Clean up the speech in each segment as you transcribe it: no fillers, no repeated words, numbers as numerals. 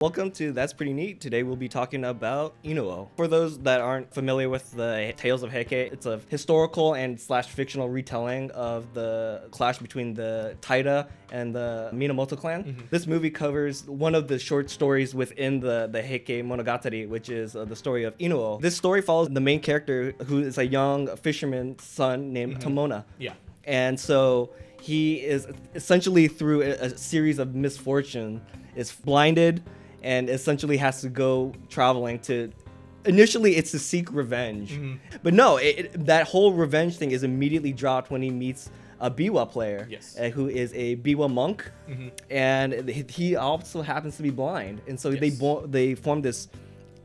Welcome to That's Pretty Neat. Today we'll be talking about Inu-Oh. For those that aren't familiar with the Tales of Heike, it's a historical and slash fictional retelling of the clash between the Taira and the Minamoto clan. Mm-hmm. This movie covers one of the short stories within the Heike Monogatari, which is the story of Inu-Oh. This story follows the main character, who is a young fisherman's son named Tomona. Yeah. And so he is essentially, through a series of misfortune, is blinded and essentially has to go traveling to, initially it's to seek revenge. Mm-hmm. But no, that whole revenge thing is immediately dropped when he meets a biwa player, yes, who is a biwa monk, and he also happens to be blind. And so they form this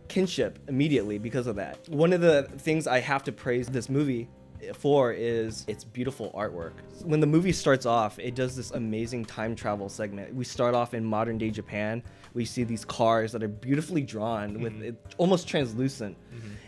kinship immediately because of that. One of the things I have to praise this movie for is its beautiful artwork. When the movie starts off, it does this amazing time travel segment. We start off in modern day Japan. We see these cars that are beautifully drawn with it almost translucent.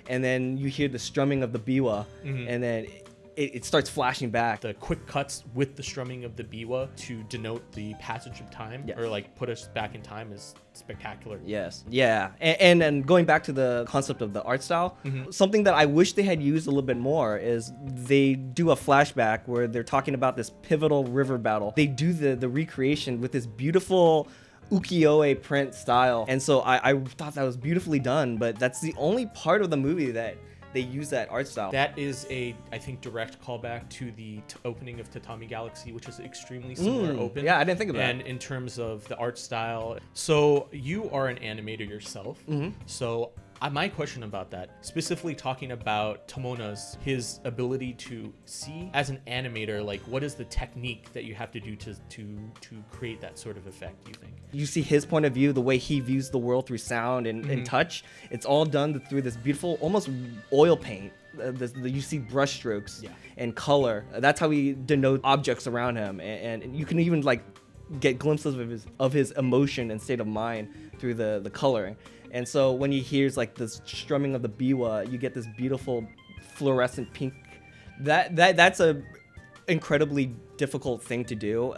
And then you hear the strumming of the biwa, and then it starts flashing back. The quick cuts with the strumming of the biwa to denote the passage of time, or like put us back in time, is spectacular. Yes. Yeah. And going back to the concept of the art style, something that I wish they had used a little bit more is they do a flashback where they're talking about this pivotal river battle. They do the recreation with this beautiful ukiyo-e print style. And so I thought that was beautifully done, but that's the only part of the movie that they use that art style. That is a, I think, direct callback to the opening of Tatami Galaxy, which is extremely similar open. Yeah, I didn't think of that. And in terms of the art style, so you are an animator yourself. So my question about that, specifically talking about Tomona's, his ability to see as an animator, like what is the technique that you have to do to create that sort of effect, do you think? You see his point of view, the way he views the world through sound and touch. It's all done through this beautiful, almost oil paint. You see brush strokes and color. That's how he denotes objects around him. And you can even like get glimpses of his emotion and state of mind through the coloring. And so when he hears like this strumming of the biwa, you get this beautiful fluorescent pink. That's a incredibly difficult thing to do.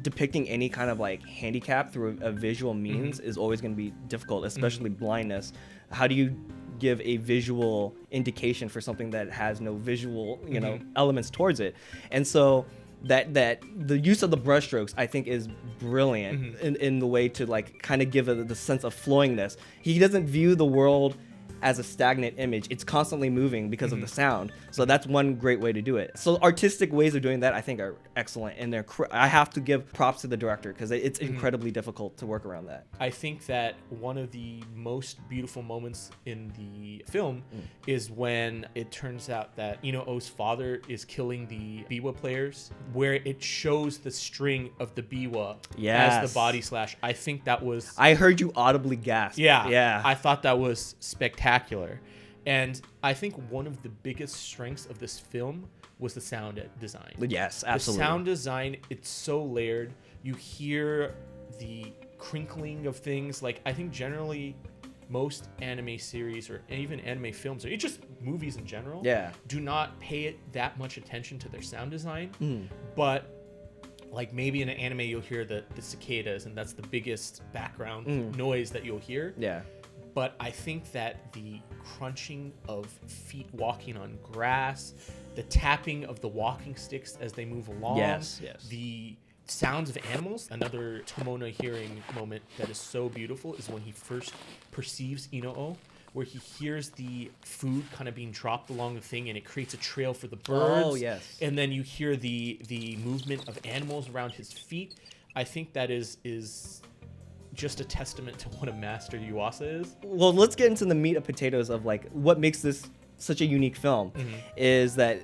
Depicting any kind of like handicap through a visual means is always going to be difficult, especially blindness. How do you give a visual indication for something that has no visual, elements towards it? And so that the use of the brushstrokes, I think, is brilliant in the way to like kind of give the sense of flowingness. He doesn't view the world as a stagnant image. It's constantly moving because of the sound. So that's one great way to do it. So artistic ways of doing that, I think, are excellent. And I have to give props to the director because it's incredibly difficult to work around that. I think that one of the most beautiful moments in the film is when it turns out that Inu-Oh's father is killing the biwa players, where it shows the string of the biwa as the body slash. I think that was... I heard you audibly gasp. Yeah. I thought that was spectacular. And I think one of the biggest strengths of this film was the sound design. Yes, absolutely. The sound design, it's so layered. You hear the crinkling of things. Like, I think generally most anime series or even anime films, or just movies in general, do not pay it that much attention to their sound design. But like maybe in an anime you'll hear the cicadas, and that's the biggest background noise that you'll hear. Yeah. But I think that the crunching of feet walking on grass, the tapping of the walking sticks as they move along, the sounds of animals. Another Tomona hearing moment that is so beautiful is when he first perceives Inu-Oh, where he hears the food kind of being dropped along the thing, and it creates a trail for the birds. Oh, yes. And then you hear the movement of animals around his feet. I think that is just a testament to what a master Yuasa is. Well, let's get into the meat and potatoes of like what makes this such a unique film. Is that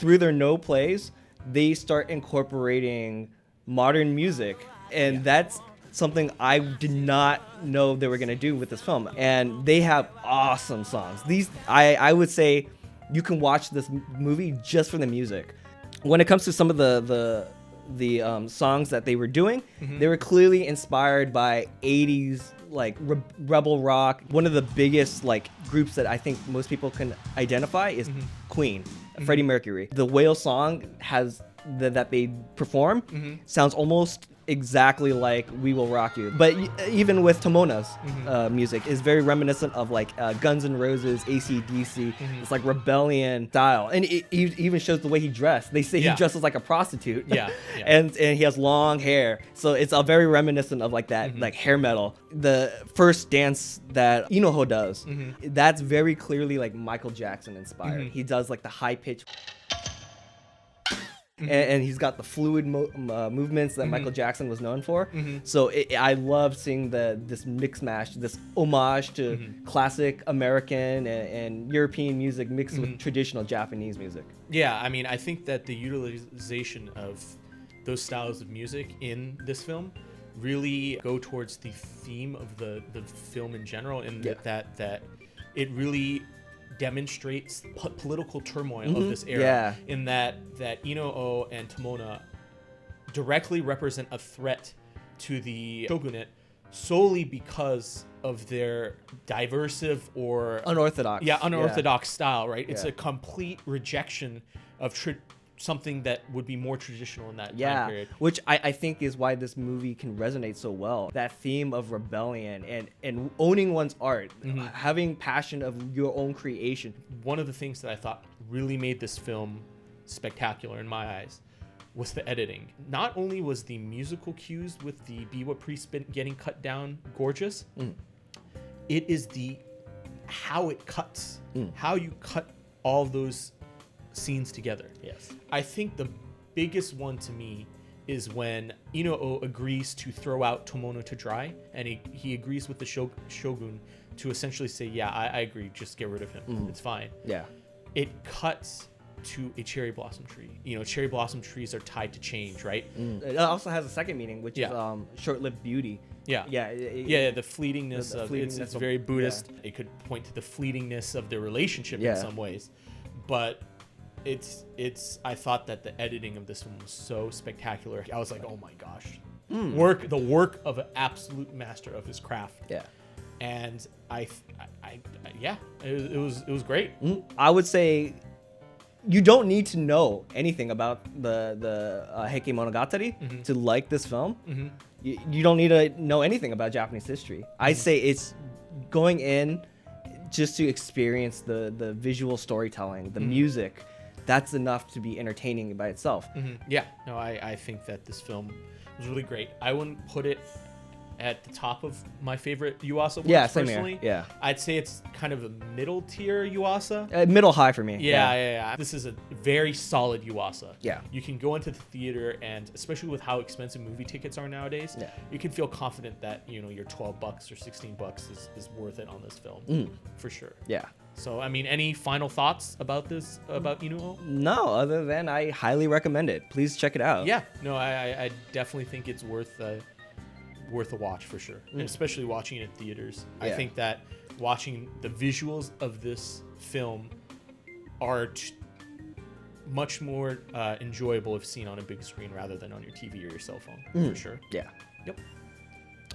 through their no plays, they start incorporating modern music, and that's something I did not know they were going to do with this film. And they have awesome songs. These I would say you can watch this movie just for the music. When it comes to some of the songs that they were doing, they were clearly inspired by 80s like rebel rock. One of the biggest like groups that I think most people can identify is Queen, Freddie Mercury. The Whale song has that they perform sounds almost exactly like We Will Rock You. But even with Tomona's music is very reminiscent of like Guns N' Roses, AC/DC. It's like rebellion style, and it even shows the way he dressed. They say he dresses like a prostitute. Yeah. and he has long hair, so it's a very reminiscent of like that like hair metal. The first dance that Inu-Oh does, that's very clearly like Michael Jackson inspired. He does like the high pitch. And he's got the fluid movements that Michael Jackson was known for. So I love seeing this mix mash, this homage to classic American and European music mixed with traditional Japanese music. Yeah, I mean, I think that the utilization of those styles of music in this film really go towards the theme of the film in general, and that it really demonstrates political turmoil of this era, in that Inu-Oh and Tomona directly represent a threat to the shogunate solely because of their diversive or unorthodox style, right? It's a complete rejection of something that would be more traditional in that time period. Which I think is why this movie can resonate so well. That theme of rebellion and owning one's art, having passion of your own creation. One of the things that I thought really made this film spectacular in my eyes was the editing. Not only was the musical cues with the Biwa priest getting cut down gorgeous, it is how it cuts, how you cut all those scenes together. Yes. I think the biggest one to me is when Inu-Oh agrees to throw out Tomono to dry, and he agrees with the shogun to essentially say, yeah, I agree, just get rid of him. It's fine. Yeah. It cuts to a cherry blossom tree. Cherry blossom trees are tied to change, right? It also has a second meaning, which is short-lived beauty. Yeah. The fleetingness of it's very Buddhist. Yeah. It could point to the fleetingness of their relationship in some ways, but I thought that the editing of this one was so spectacular. I was like, oh my gosh, the work of an absolute master of his craft. Yeah. And it was great. I would say you don't need to know anything about the Heike Monogatari to like this film. You don't need to know anything about Japanese history. I say it's going in just to experience the visual storytelling, the music. That's enough to be entertaining by itself. Yeah, no, I think that this film was really great. I wouldn't put it at the top of my favorite Yuasa works personally. Here. Yeah, I'd say it's kind of a middle tier Yuasa. Middle high for me. Yeah. This is a very solid Yuasa. Yeah. You can go into the theater, and especially with how expensive movie tickets are nowadays, you can feel confident that your $12 or $16 is worth it on this film for sure. Yeah. So, I mean, any final thoughts about this, about Inu-Oh? No, other than I highly recommend it. Please check it out. Yeah, no, I definitely think it's worth a watch for sure, and especially watching it in theaters. I think that watching the visuals of this film are much more enjoyable if seen on a big screen rather than on your TV or your cell phone, for sure. Yeah. Yep.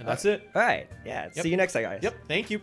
And that's it. All right. Yeah. See you next time, guys. Yep. Thank you.